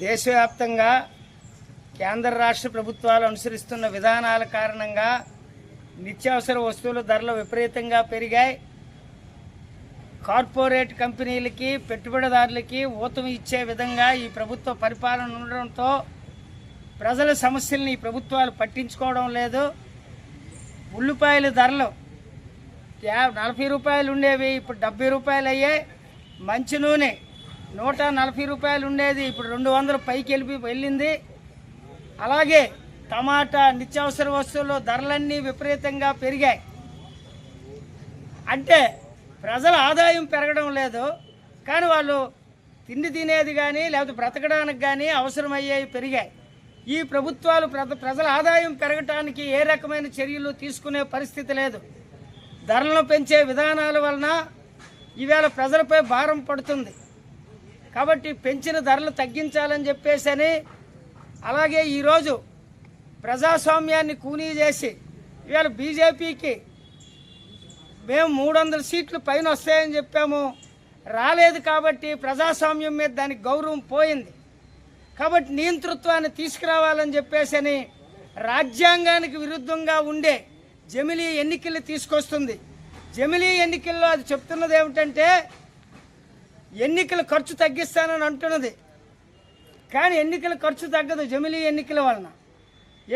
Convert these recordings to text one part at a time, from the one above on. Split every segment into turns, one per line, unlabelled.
దేశవ్యాప్తంగా కేంద్ర రాష్ట్ర ప్రభుత్వాలు అనుసరిస్తున్న విధానాల కారణంగా నిత్యావసర వస్తువుల ధరలు విపరీతంగా పెరిగాయి. కార్పొరేట్ కంపెనీలకి, పెట్టుబడిదారులకి ఊతం ఇచ్చే విధంగా ఈ ప్రభుత్వ పరిపాలన ఉండడంతో ప్రజల సమస్యల్ని ఈ ప్రభుత్వాలు పట్టించుకోవడం లేదు. ఉల్లిపాయల ధరలు 40 రూపాయలు ఉండేవి, ఇప్పుడు 70 రూపాయలు అయ్యాయి. మంచి నూనె 140 రూపాయలు ఉండేది, ఇప్పుడు 200 పైకి వెళ్ళింది. అలాగే టమాటా, నిత్యావసర వస్తువులు ధరలన్నీ విపరీతంగా పెరిగాయి. అంటే ప్రజల ఆదాయం పెరగడం లేదు, కానీ వాళ్ళు తిండి తినేది కానీ లేకపోతే బ్రతకడానికి కానీ అవసరమయ్యేవి పెరిగాయి. ఈ ప్రభుత్వాలు ప్రజల ఆదాయం పెరగటానికి ఏ రకమైన చర్యలు తీసుకునే పరిస్థితి లేదు. ధరలను పెంచే విధానాల వలన ఈవేళ ప్రజలపై భారం పడుతుంది. కాబట్టి పెంచిన ధరలు తగ్గించాలని చెప్పేసి, అలాగే ఈరోజు ప్రజాస్వామ్యాన్ని కూనీ చేసి ఇవాళ బీజేపీకి మేము 300 సీట్లు పైన వస్తాయని చెప్పాము, రాలేదు. కాబట్టి ప్రజాస్వామ్యం మీద దానికి గౌరవం పోయింది. కాబట్టి నియంతృత్వాన్ని తీసుకురావాలని చెప్పేసి రాజ్యాంగానికి విరుద్ధంగా ఉండే జమిలీ ఎన్నికలు తీసుకొస్తుంది. జమిలీ ఎన్నికల్లో అది చెప్తున్నది ఏమిటంటే ఎన్నికల ఖర్చు తగ్గిస్తానని అంటున్నది, కానీ ఎన్నికల ఖర్చు తగ్గదు. జమిలీ ఎన్నికల వలన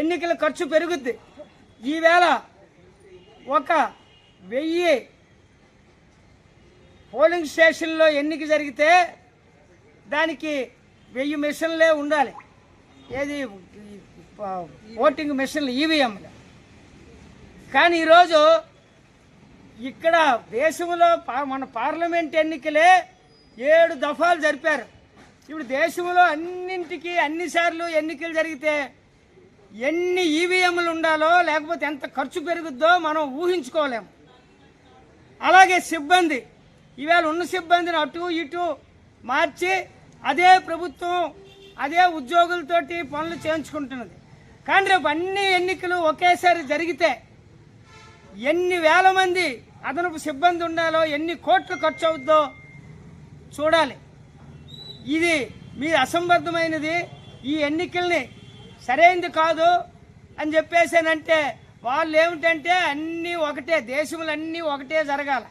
ఎన్నికల ఖర్చు పెరుగుద్ది. ఈవేళ 1000 పోలింగ్ స్టేషన్లో ఎన్నిక జరిగితే దానికి 1000 మిషన్లే ఉండాలి. ఏది ఓటింగ్ మిషన్లు, ఈవీఎంలు. కానీ ఈరోజు ఇక్కడ దేశంలో మన పార్లమెంట్ ఎన్నికలే 7 దఫాలు జరిపారు. ఇప్పుడు దేశంలో అన్నింటికి అన్నిసార్లు ఎన్నికలు జరిగితే ఎన్ని ఈవీఎంలు ఉండాలో, లేకపోతే ఎంత ఖర్చు పెరుగుద్దో మనం ఊహించుకోలేము. అలాగే సిబ్బంది, ఈవేళ ఉన్న సిబ్బందిని అటు ఇటు మార్చి అదే ప్రభుత్వం అదే ఉద్యోగులతోటి పనులు చేయించుకుంటున్నది. కానీ రేపు అన్ని ఎన్నికలు ఒకేసారి జరిగితే ఎన్ని వేల మంది అదనపు సిబ్బంది ఉండాలో, ఎన్ని కోట్లు ఖర్చు అవుద్దో చూడాలి. ఇది మీ అసంబద్ధమైనది, ఈ ఎన్నికల్ని సరైనది కాదు అని చెప్పేసానంటే వాళ్ళు ఏమిటంటే అన్నీ ఒకటే, దేశంలో అన్నీ ఒకటే జరగాల.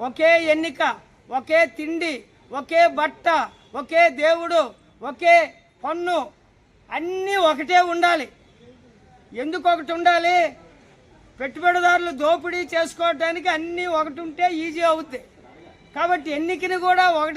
ఒకే ఎన్నిక, ఒకే తిండి, ఒకే బట్ట, ఒకే దేవుడు, ఒకే పన్ను, అన్నీ ఒకటే ఉండాలి. ఎందుకు ఒకటి ఉండాలి? పెట్టుబడిదారులు దోపిడీ చేసుకోవడానికి అన్నీ ఒకటి ఉంటే ఈజీ అవుద్ది. కాబట్టి ఎన్నికని కూడా ఒకటి